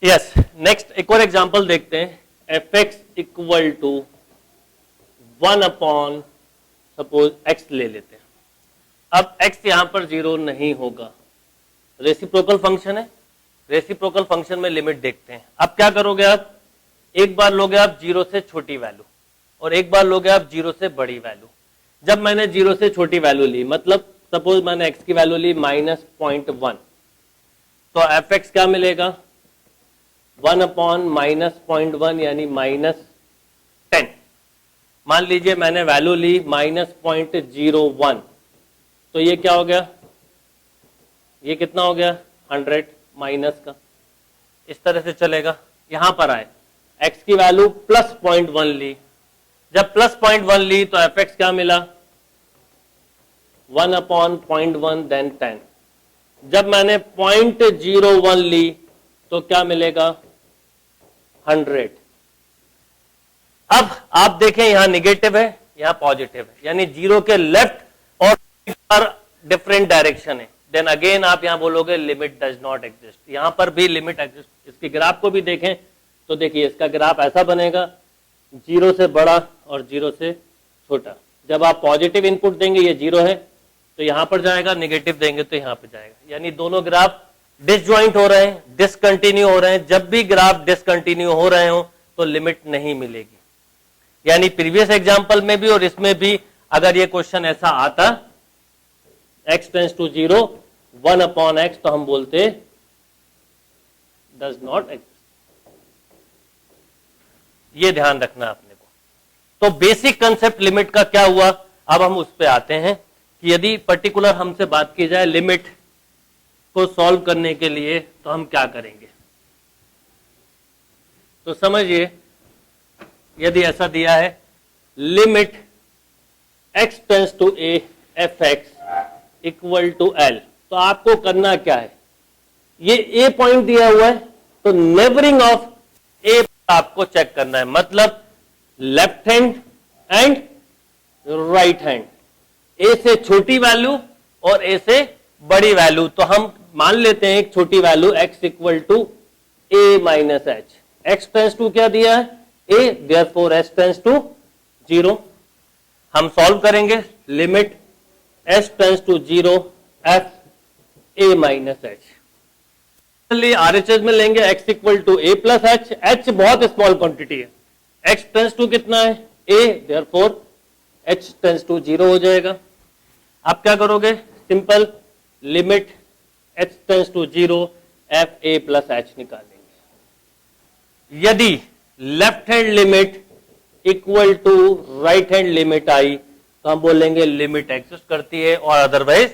Yes, next एक और example देखते हैं। F X equal to 1 upon suppose X ले लेते हैं। अब एक्स यहां पर 0 नहीं होगा, रेसिप्रोकल फंक्शन है। रेसिप्रोकल फंक्शन में लिमिट देखते हैं। अब क्या करोगे आप, एक बार लोगे आप 0 से छोटी वैल्यू और एक बार लोगे आप 0 से बड़ी वैल्यू। जब मैंने 0 से छोटी वैल्यू ली, मतलब सपोज मैंने x की वैल्यू ली -0.1, तो एफ एक्स क्या मिलेगा 1 अपॉन -0.1 यानी -10। मान लीजिए मैंने वैल्यू ली -0.01, तो ये क्या हो गया, ये कितना हो गया 100 माइनस का। इस तरह से चलेगा। यहां पर आए x की वैल्यू +0.1 ली, जब +0.1 ली तो एफ एक्स क्या मिला 1 अपॉन 0.1 देन 10। जब मैंने 0.01 ली तो क्या मिलेगा 100। अब आप देखें यहां निगेटिव है, यहां पॉजिटिव है, यानी 0 के लेफ्ट और डिफरेंट डायरेक्शन है। देन अगेन आप यहां बोलोगे लिमिट डज नॉट एग्जिस्ट। यहां पर भी लिमिट एग्जिस्ट। इसके ग्राफ को भी देखें तो देखिए इसका ग्राफ ऐसा बनेगा, 0 से बड़ा और 0 से छोटा। जब आप पॉजिटिव इनपुट देंगे ये 0 है तो यहां पर जाएगा, नेगेटिव देंगे तो यहां पर जाएगा, यानी दोनों ग्राफ डिसजॉइंट हो रहे हैं, डिसकंटिन्यू हो रहे हैं। जब भी ग्राफ डिसकंटिन्यू हो रहे हो तो लिमिट नहीं मिलेगी। यानी प्रीवियस एग्जांपल में भी और इसमें भी अगर ये क्वेश्चन ऐसा आता x tends to 0 1 upon x, तो हम बोलते डज नॉट एग्जिस्ट। ये ध्यान रखना अपने को। तो बेसिक कंसेप्ट लिमिट का क्या हुआ, अब हम उस पे आते हैं कि यदि पर्टिकुलर हमसे बात की जाए लिमिट को सॉल्व करने के लिए तो हम क्या करेंगे। तो समझिए यदि ऐसा दिया है limit x tends to a F X equal to L, तो आपको करना क्या है, ये a पॉइंट दिया हुआ है तो नेबरिंग ऑफ a आपको चेक करना है, मतलब left hand and right hand, a से छोटी वैल्यू और a से बड़ी वैल्यू। तो हम मान लेते हैं एक छोटी value x equal to a minus H. x tends to क्या दिया है a, therefore s tends to 0। हम सॉल्व करेंगे limit s tends to 0 f a minus H. RHS में लेंगे x equal to a plus H. h बहुत small quantity है, x tends to कितना है a, therefore h tends to 0 हो जाएगा। आप क्या करोगे, simple limit h tends to 0 f a plus H निकालेंगे। यदि left hand limit equal to right hand limit आई तो हम बोलेंगे लिमिट एग्जिस्ट करती है और अदरवाइज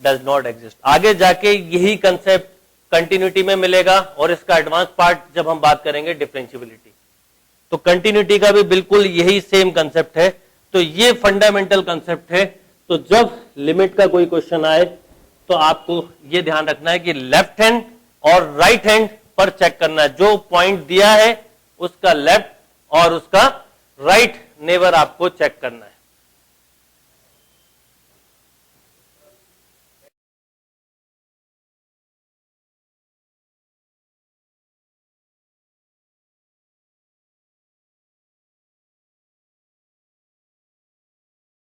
डज नॉट एग्जिस्ट। आगे जाके यही कंसेप्ट कंटिन्यूटी में मिलेगा और इसका एडवांस पार्ट जब हम बात करेंगे डिफरेंशियबिलिटी, तो कंटिन्यूटी का भी बिल्कुल यही सेम कंसेप्ट है। तो ये फंडामेंटल कंसेप्ट है। तो जब लिमिट का कोई क्वेश्चन आए तो आपको ये ध्यान रखना है कि लेफ्ट हैंड और राइट हैंड पर चेक करना है, जो पॉइंट दिया है उसका लेफ्ट और उसका राइट नेबर आपको चेक करना है।